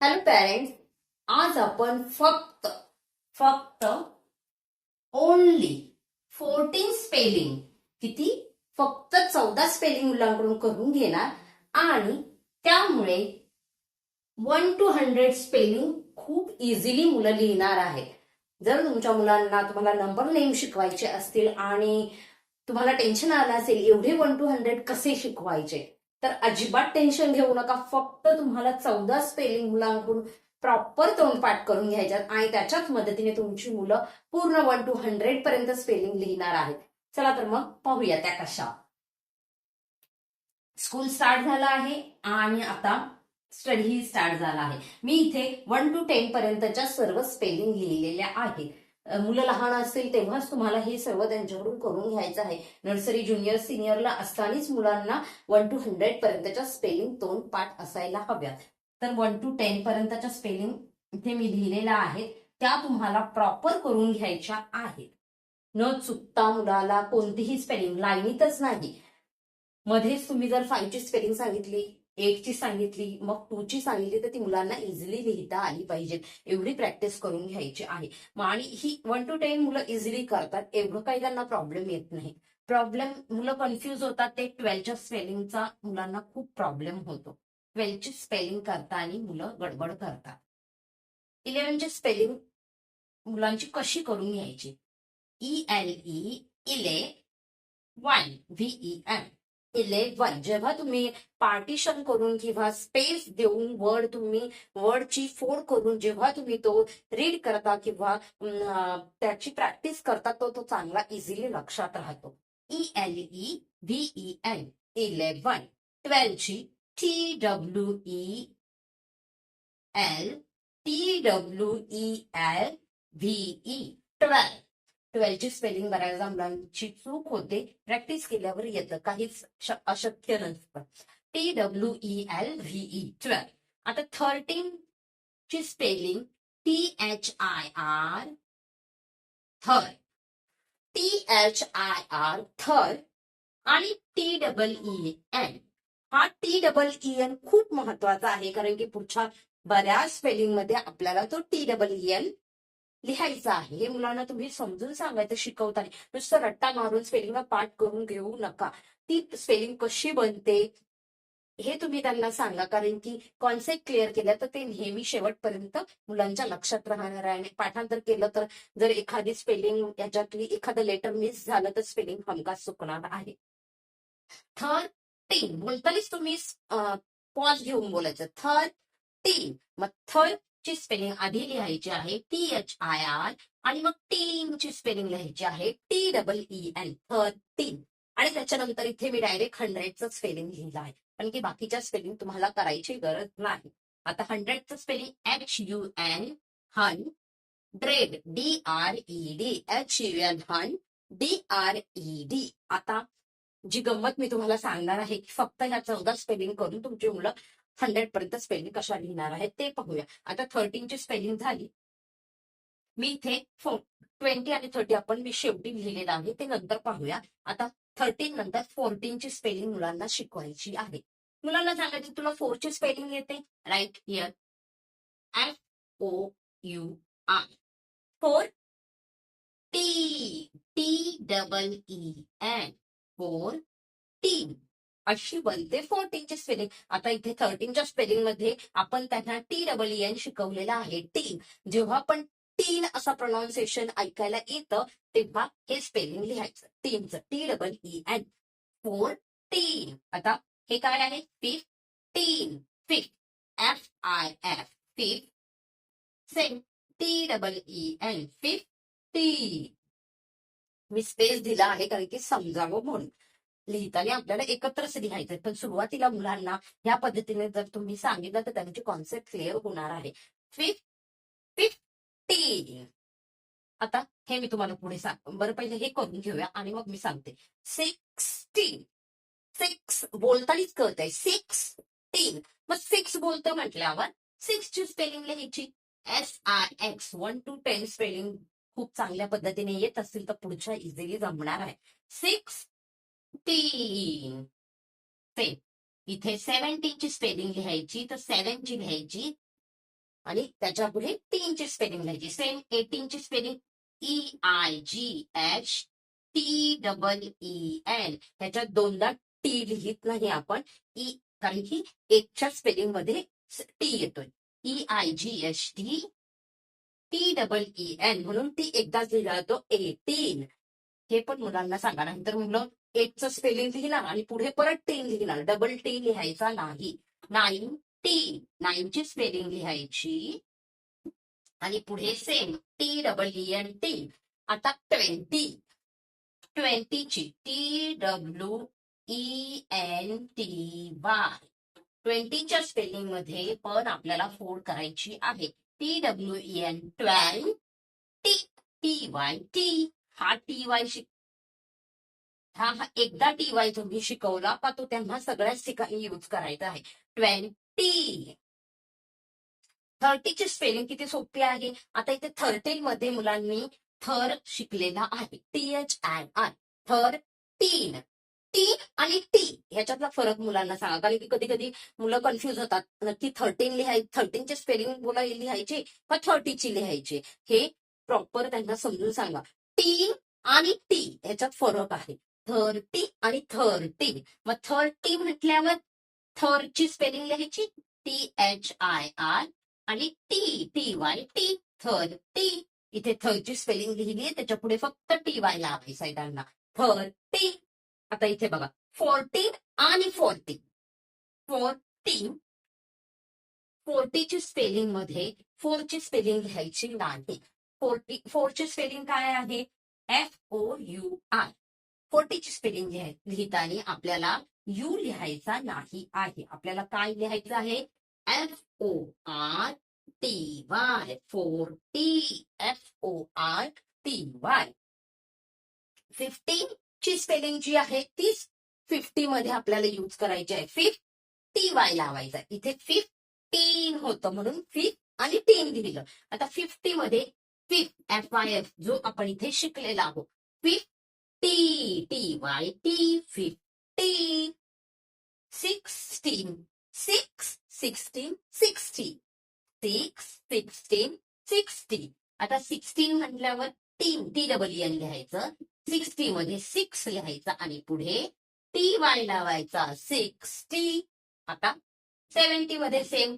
Hello parents, आज आपण फक्त फक्त ओनली 14 स्पेलिंग किती फक्त 14 स्पेलिंग मुलांकडून करून घेणार आणि त्यामुळे 1 to 100 स्पेलिंग खूप इझिली मुलं लिहिणार आहे. जर तुमच्या मुलांना तुम्हाला नंबर नेम शिकवायचे असतील आणि तुम्हाला टेन्शन आलं असेल एवढे 1 to 100 कसे शिकवायचे, तर अजिबात टेन्शन घेऊ नका. फक्त तुम्हाला 14 स्पेलिंग मुलांकडून प्रॉपर तोंडपाठ करून घ्यायच्यात आणि त्याच्याच मदतीने तुमची मुलं पूर्ण 1 to 100 पर्यंत स्पेलिंग लिहिणार आहेत. चला तर मग पाहूया त्या कशा. स्कूल स्टार्ट झाला आहे आणि आता स्टडी स्टार्ट झाला आहे. मी इथे 1 to 10 पर्यंतच्या सर्व स्पेलिंग लिहिलेल्या आहेत. मुलं लहान असतील तेव्हाच तुम्हाला हे सर्व त्यांच्याकडून करून घ्यायचं आहे. नर्सरी, ज्युनियर, सिनियरला असतानाच मुलांना 1 to 100 पर्यंतच्या स्पेलिंग तोंडपाठ असायला हव्यात. तर 1 to 10 पर्यंतच्या स्पेलिंग इथे मी लिहिलेल्या आहेत, त्या तुम्हाला प्रॉपर करून घ्यायच्या आहेत. न चुकता मुलाला कोणतीही स्पेलिंग लाईनीतच नाही, मध्येच तुम्ही जर 5 ची स्पेलिंग सांगितली, 8 ची सांगितली, मग 2 ची सांगितली, तर ती मुलांना इझिली लिहिता आली पाहिजे. एवढी प्रॅक्टिस करून घ्यायची आहे. आणि ही 1 to 10 मुलं इझिली करतात, एवढं काही त्यांना प्रॉब्लेम येत नाही. प्रॉब्लेम मुलं कन्फ्यूज होतात ते 12च्या स्पेलिंगचा मुलांना खूप प्रॉब्लेम होतो. 12ची स्पेलिंग करताना मुलं गडबड करतात. 11ची स्पेलिंग मुलांची कशी करून घ्यायची? इले 1 VEN 11. जेव्हा तुम्ही पार्टिशन करून किंवा स्पेस देऊन वर्डची फोड करून जेव्हा तुम्ही तो रीड करता किंवा त्याची प्रॅक्टिस करता, तो चांगला इझिली लक्षात राहतो. ELEVEN 11. 12 ची TWELVE 12. 12 ची स्पेलिंग बऱ्याचदा मुलांची चूक होते, प्रॅक्टिस केल्यावर येतं, काहीच अशक्य नसतं. TWELVE 12. आता 13 ची स्पेलिंग THIR थर आणि TEEN. हा TEEN खूप महत्वाचा आहे, कारण की पुढच्या बऱ्याच स्पेलिंग मध्ये आपल्याला तो TEEN लिहायचा आहे. हे मुलांना तुम्ही समजून सांगायचं शिकवताना. नुसतं रट्टा मारून स्पेलिंगला पाठ करून घेऊ नका. ती स्पेलिंग कशी बनते हे तुम्ही त्यांना सांगा, कारण की कॉन्सेप्ट क्लिअर केला तर ते नेहमी शेवटपर्यंत मुलांच्या लक्षात राहणार आहे. आणि पाठांतर केलं तर जर एखादी स्पेलिंग याच्यातली एखादं लेटर मिस झालं तर स्पेलिंग हमखास चुकणार आहे. 13 बोलतानाच तुम्ही पॉज घेऊन बोलायचं. 13. मग थर ची स्पेलिंग आधी लिहायची आहे THIR आणि मग टीन ची स्पेलिंग लिहायची आहे TEEN 13. आणि त्याच्यानंतर इथे मी डायरेक्ट 100चं स्पेलिंग लिहिलं आहे, कारण की बाकीच्या स्पेलिंग तुम्हाला करायची गरज नाही. आता 100चं स्पेलिंग HUN हन, ड्रेड DRED HUN DRED. आता जी गंमत मी तुम्हाला सांगणार आहे की फक्त ह्या 14 स्पेलिंग करून तुमची मुलं 100 पर्यंत स्पेलिंग कशा लिहिणार आहेत ते पाहूया. आता 13 ची स्पेलिंग झाली. मी इथे 20 आणि 30 आपण मी शेवटी लिहिलेलं आहे, ते नंतर पाहूया. आता 13 नंतर 14 ची स्पेलिंग मुलांना शिकवायची आहे. मुलांना सांगायचं तुला 4 ची स्पेलिंग येते, राईट हिअर FOUR 4 TEEN 14 अशी बनते 14 ची स्पेलिंग. आता इथे 13च्या स्पेलिंग मध्ये आपण त्यांना TEEN शिकवलेलं आहे. टीन. जेव्हा पण टीन असं प्रोनाऊन्सिएशन ऐकायला येतं तेव्हा हे स्पेलिंग लिहायचं. टीनचं TEEN 14. आता हे काय आहे? 15. Fifth FIF 5. Same TEEN 50. मी स्पेस दिला आहे कारण की समजावं म्हणून. लिहिताना आपल्याला एकत्रच लिहायचंय, पण सुरुवातीला मुलांना ह्या पद्धतीने जर तुम्ही सांगितलं तर त्यांची कॉन्सेप्ट क्लिअर होणार आहे. 50. आता हे मी तुम्हाला पुढे सांग, बरं पहिले हे करून घेऊया आणि मग मी सांगते. 16. 6 बोलतानाच कळतंय 16. मग 6 बोलतं म्हटल्यावर 6 ची स्पेलिंग लिहायची SIX. 1 to 10 स्पेलिंग खूप चांगल्या पद्धतीने येत असतील तर पुढच्या इझिली जमणार आहे. 16. इथे 17 ची स्पेलिंग लिहायची, तर 7 ची लिहायची आणि त्याच्या पुढे टीनची स्पेलिंग लिहायची. सेम 18 ची स्पेलिंग EIGHTEEN. ह्याच्यात दोनदा टी लिहित नाही आपण, कारण की एकच्या स्पेलिंग मध्ये टी येतोय. EIGHTEEN म्हणून टी एकदाच लिहिला जातो 18. हे पण मुलांना सांगा, नंतर मुलं एटचं स्पेलिंग लिहिणार आणि पुढे परत टीन लिहिणार, डबल टी लिहायचा नाही. 9ची स्पेलिंग लिहायची आणि पुढे सेम TEEN. आता 20ची TWENTY. 20च्या स्पेलिंग मध्ये पण आपल्याला फोड करायची आहे. TWEN 12. TY. हा TY हा एकदा TY तुम्ही शिकवला का तो त्यांना सगळ्याच ठिकाणी यूज करायचा आहे. 20. 30ची स्पेलिंग किती सोपी आहे. आता इथे 13 मध्ये मुलांनी थर शिकलेला आहे. THIR. 13. टी आणि टी ह्याच्यातला फरक मुलांना सांगा, कारण की कधी कधी मुलं कन्फ्युज होतात, नक्की 13चे स्पेलिंग लिहायचे का 30ची लिहायची, हे प्रॉपर त्यांना समजून सांगा. टी आणि टी ह्याच्यात फरक आहे. 30 आणि 13. मग 30 म्हटल्यावर थरची स्पेलिंग लिहायची THIR आणि TY. 30. इथे थरची स्पेलिंग लिहिली, त्याच्या पुढे फक्त TY लावायचा आहे त्यांना. 30. आता इथे बघा 14 आणि 40. 40ची स्पेलिंग मध्ये 4ची स्पेलिंग लिहायची नाही. 4ची स्पेलिंग काय आहे? FOUR. 40ची स्पेलिंग लिहिताना आपल्याला यू लिहायचा नाही आहे, आपल्याला काय लिहायचं आहे? FORTY. 40. FORTY. 15 ची स्पेलिंग जी आहे ती 50 मध्ये आपल्याला यूज करायची आहे. 50Y लावायचा. इथे 15 होतं म्हणून 5 आणि 10 लिहिलं. आता 50 मध्ये FIF जो आपण इथे शिकलेला आहोत. 50. TYT. 50. 16. 16. 60. आता 16 म्हटल्यावर TEEN लिहायचं. 60 मध्ये 6 लिहायचा आणि पुढे TY लावायचा. 60. आता 70 मध्ये सेम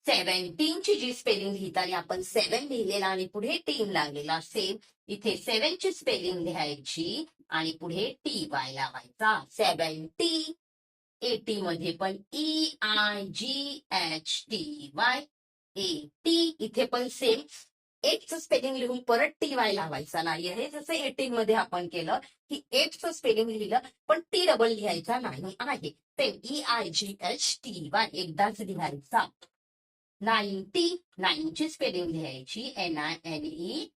17ची जी स्पेलिंग लिहिताना आपण 7 लिहिलेला आणि पुढे 10 लागलेला, सेम इथे 7ची स्पेलिंग लिहायची आणि पुढे TY लावायचा. 70. 80 मध्ये पण EIGHTY. 80. इथे पण सेम 8चं स्पेलिंग लिहून परत TY लावायचा नाही आहे, जसं 18 मध्ये आपण केलं की 8चं स्पेलिंग लिहिलं पण T डबल लिहायचा नाही आहे. सेम EIGHTY एकदाच लिहायचा. 90. 9ची स्पेलिंग लिहायची NINETY.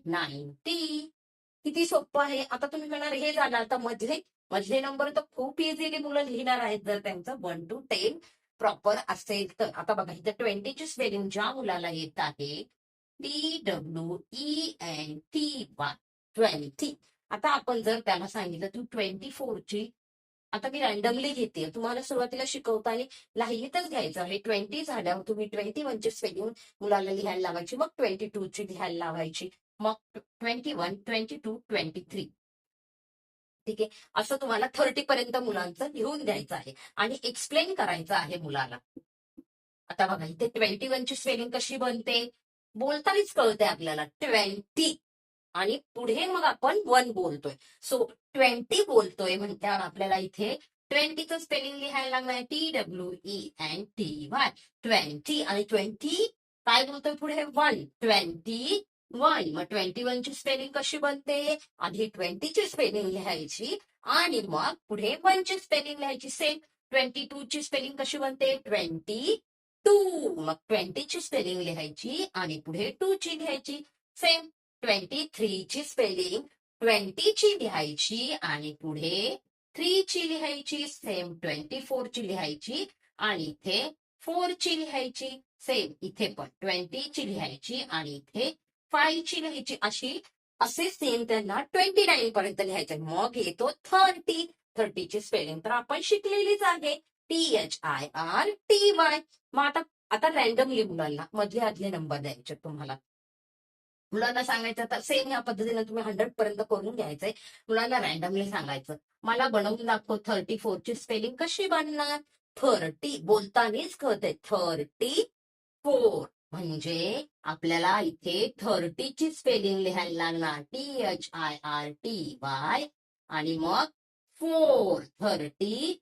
90. किती सोपं आहे. आता तुम्ही म्हणणार हे झालं, आता मधले नंबर तर खूप इझिली मुलं लिहिणार आहेत जर त्यांचं 1 to 10 प्रॉपर असेल तर. आता बघा इथे 20ची स्पेलिंग ज्या मुलाला येत आहे TWENTY. 20. आता आपण जर त्याला सांगितलं तू 24ची, आता मी रॅन्डमली घेते, तुम्हाला सुरुवातीला शिकवताना लाईनीतच घ्यायचं आहे. 20 झाल्यावर तुम्ही 21ची स्पेलिंग मुलाला लिहायला लावायची, मग 22ची लिहायला लावायची, मग 21, 22, 23. ठीक आहे. असं तुम्हाला 30 पर्यंत मुलांचं लिहून द्यायचं आहे आणि एक्सप्लेन करायचं आहे मुलाला. आता बघा इथे 21ची स्पेलिंग कशी बनते, बोलतानाच कळते आपल्याला. 20 आणि पुढे मग आपण 1 बोलतोय. सो 20 बोलतोय म्हणल्यावर आपल्याला इथे 20चं स्पेलिंग लिहायला लागणार TWENTY. 20 आणि 20 काय बोलतोय पुढे 1. 21. मग 21ची स्पेलिंग कशी बनते, आधी 20ची स्पेलिंग लिहायची आणि मग पुढे 1ची स्पेलिंग लिहायची. सेम 22ची स्पेलिंग कशी बनते 22. मग 20ची स्पेलिंग लिहायची आणि पुढे 2ची लिहायची. सेम 23ची स्पेलिंग 20ची लिहायची आणि पुढे 3ची लिहायची. सेम 24ची लिहायची आणि इथे 4ची लिहायची. सेम इथे पण 20ची लिहायची आणि इथे 5ची लिहायची. असे सेम त्यांना 29 पर्यंत लिहायचं. मग येतो 30. 30ची स्पेलिंग तर आपण शिकलेलीच आहे THIRTY. मग आता आता रॅन्डमली मुलांना मधले आदले नंबर द्यायचे तुम्हाला. मुलांना सांगायचं तर सेम या पद्धतीने तुम्ही 100 पर्यंत करून घ्यायचंय. मुलांना रॅन्डमली सांगायचं मला बनवून दाखव 34 ची स्पेलिंग कशी बनणार. 30 बोलतानाच कळते 34 म्हणजे आपल्याला इथे 30 ची स्पेलिंग लिहायला लागणार THIRTY आणि मग 34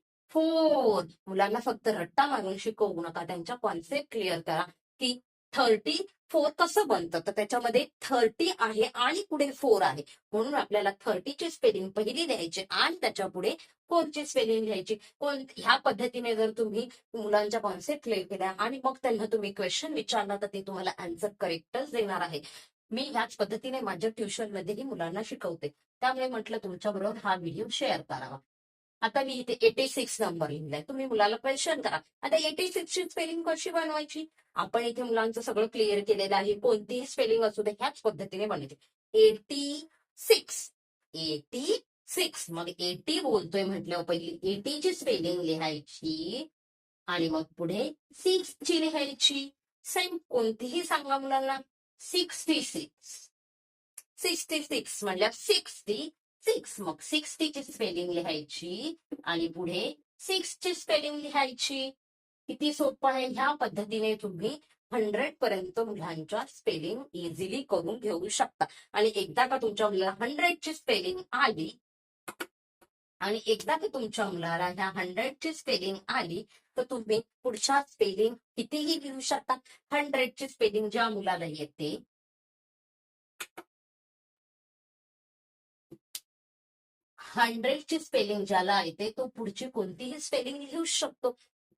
मुलांना फक्त रट्टा मारून शिकवू नका. त्यांच्या कॉन्सेप्ट क्लिअर करा की 34 कसं बनतं. तर त्याच्यामध्ये 30 आहे आणि पुढे 4 आहे म्हणून आपल्याला 30 ची स्पेलिंग पहिली द्यायची आणि त्याच्या पुढे 4 ची स्पेलिंग लिहायची. ह्या पद्धतीने जर तुम्ही मुलांच्या कॉन्सेप्ट क्लिअर केल्या आणि मग त्यांना तुम्ही क्वेश्चन विचारला तर ते तुम्हाला आन्सर करेक्टच देणार आहे. मी ह्याच पद्धतीने माझ्या ट्युशन मध्येही मुलांना शिकवते. त्यामुळे म्हटलं तुमच्याबरोबर हा व्हिडिओ शेअर करावा. आता मी इथे 86 नंबर लिहिलाय. तुम्ही मुलाला क्वेश्चन करा आता 86 ची स्पेलिंग कशी बनवायची. आपण इथे मुलांचं सगळं क्लिअर केलेलं आहे. कोणतीही स्पेलिंग असू दे ह्याच पद्धतीने बनायची. 86 मग 80 बोलतोय म्हटल्यावर पहिली 80 ची स्पेलिंग लिहायची आणि मग पुढे 6 ची लिहायची. सेम कोणतीही सांगा मुलांना. 66 म्हणजे 66 मग 60 ची स्पेलिंग लिहायची आणि पुढे 6 ची स्पेलिंग लिहायची. किती सोपं आहे. ह्या पद्धतीने तुम्ही 100 पर्यंत मुलांच्या स्पेलिंग इझिली करून घेऊ शकता. आणि एकदा का तुमच्या मुलाला 100 ची स्पेलिंग आली आणि एकदा की तुमच्या मुलाला ह्या 100 ची स्पेलिंग आली तर तुम्ही पुढच्या स्पेलिंग कितीही लिहू शकता. 100 ची स्पेलिंग ज्या मुलाला येते 100 ची स्पेलिंग ज्याला येते तो पुढची कोणतीही स्पेलिंग लिहू शकतो.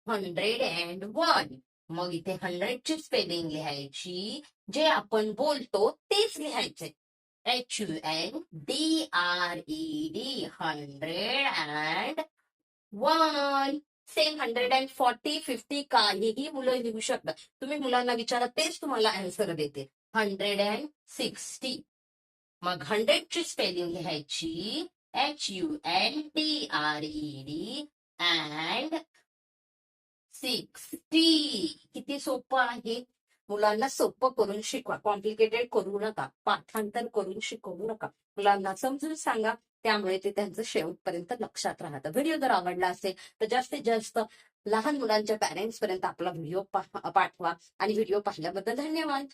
101 मग इथे 100 ची स्पेलिंग लिहायची. जे आपण बोलतो तेच लिहायचे. HUNDRED 101. सेम 140 50 काहीही मुलं लिहू शकतात. तुम्ही मुलांना विचारा तेच तुम्हाला आन्सर देते. 160 मग 100 ची स्पेलिंग लिहायची. HUNDRED and 60. किती सोपं आहे. मुलांना सोपं करून शिकवा. कॉम्प्लिकेटेड करू नका. पाठांतर करून शिकवू नका. मुलांना समजून सांगा. त्यामुळे ते त्यांचं शेवटपर्यंत लक्षात राहतं. व्हिडिओ जर आवडला असेल तर जास्तीत जास्त लहान मुलांच्या पॅरेंट्स पर्यंत आपला व्हिडिओ पाठवा आणि व्हिडिओ पाहिल्याबद्दल धन्यवाद.